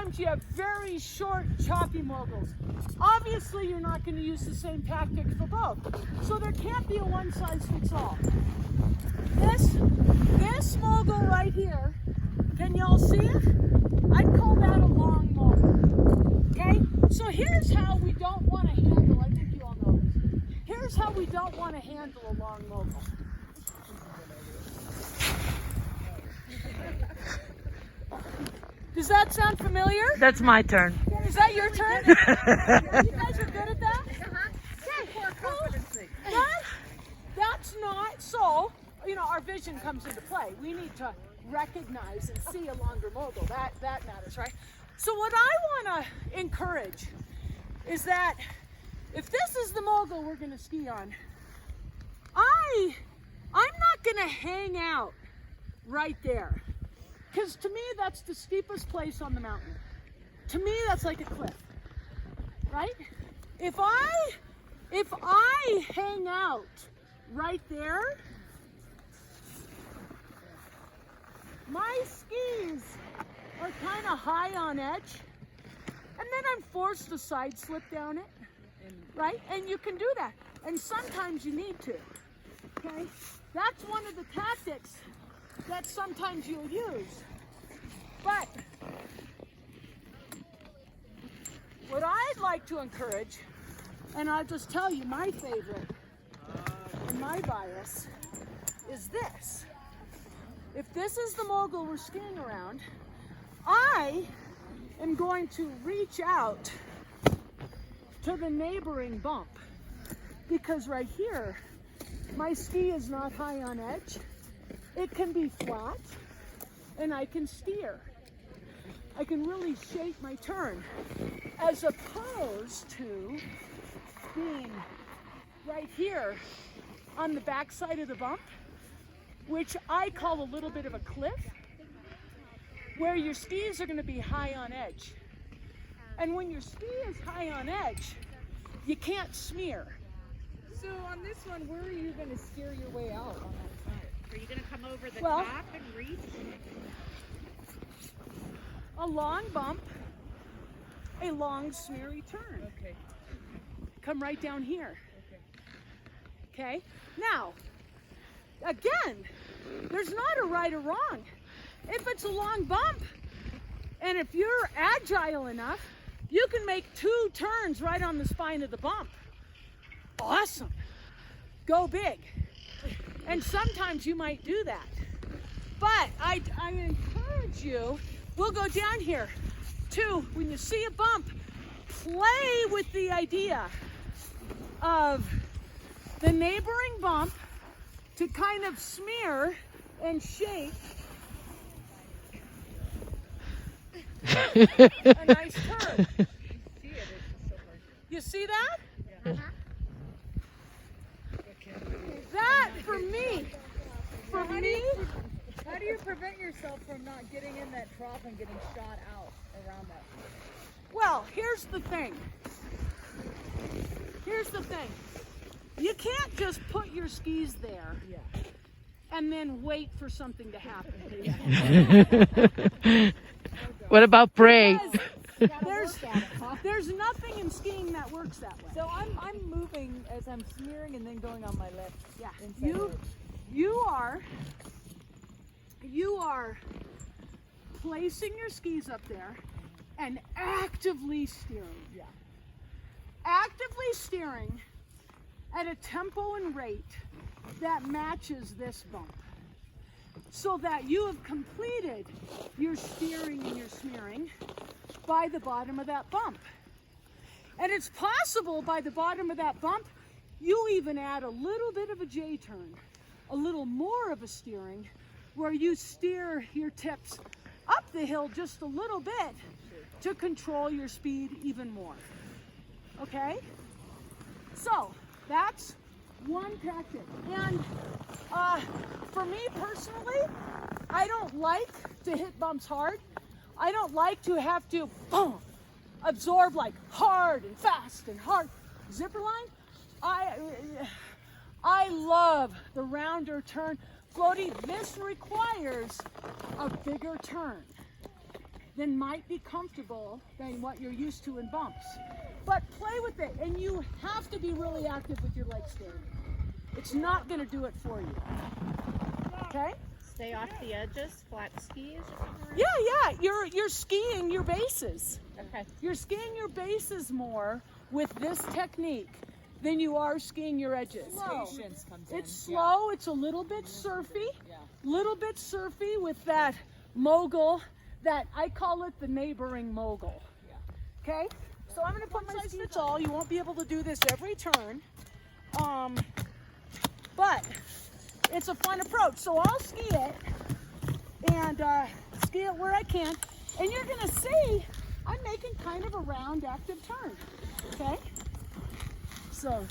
sometimes you have very short, choppy moguls. Obviously, you're not going to use the same tactics for both. So there can't be a one-size-fits-all. This mogul right here, can y'all see it? I'd call that a long mogul. Okay? So here's how we don't want to handle, I think you all know this. Here's how we don't want to handle a long mogul. Does that sound familiar? That's my turn. Is that your turn? You guys are good at that? That's not, so, you know, our vision comes into play. We need to recognize and see a longer mogul. That matters, right? So what I want to encourage is that if this is the mogul we're going to ski on, I'm not going to hang out right there. Because to me, that's the steepest place on the mountain. To me, that's like a cliff, right? If I hang out right there, my skis are kind of high on edge, and then I'm forced to side slip down it, right? And you can do that, and sometimes you need to, okay? That's one of the tactics that sometimes you'll use. But what I'd like to encourage, and I'll just tell you my favorite and my bias, is this. If this is the mogul we're skiing around, I am going to reach out to the neighboring bump, because right here, my ski is not high on edge. It can be flat, and I can steer. I can really shape my turn, as opposed to being right here on the back side of the bump, which I call a little bit of a cliff, where your skis are going to be high on edge. And when your ski is high on edge, you can't smear. So on this one, where are you going to steer your way out on that side? Are you going to come over the top and reach? A long bump, a long smeary turn. Okay. Come right down here. Okay. Now, again, there's not a right or wrong. If it's a long bump, and if you're agile enough, you can make 2 turns right on the spine of the bump. Awesome. Go big. And sometimes you might do that. But I encourage you, we'll go down here too. When you see a bump, play with the idea of the neighboring bump to kind of smear and shape a nice turn. You see that? Yeah. That, for me, How do you prevent yourself from not getting in that trough and getting shot out around that? well, here's the thing. You can't just put your skis there and then wait for something to happen. What about pray? There's nothing in skiing that works that way. So I'm moving as I'm smearing and then going on my left. Yeah, inside you are placing your skis up there and actively steering. Yeah. Actively steering at a tempo and rate that matches this bump, so that you have completed your steering and your smearing by the bottom of that bump. And it's possible by the bottom of that bump, you even add a little bit of a J-turn, a little more of a steering, where you steer your tips up the hill just a little bit to control your speed even more. Okay? So, that's one tactic. And for me personally, I don't like to hit bumps hard. I don't like to have to absorb like hard and fast and hard. Zipper line, I love the rounder turn. Floaty, this requires a bigger turn. than might be comfortable than what you're used to in bumps. But play with it, and you have to be really active with your leg standing. It's not going to do it for you. Okay? Stay off the edges, flat skis. Yeah. You're skiing your bases. Okay. You're skiing your bases more with this technique than you are skiing your edges. Patience comes in. It's slow. It's a little bit surfy. Little bit surfy with that mogul. That I call it the neighboring mogul. Okay? So I'm going to put my size fits all. You won't be able to do this every turn. But it's a fun approach. So I'll ski it and ski it where I can. And you're going to see I'm making kind of a round active turn. Okay? So,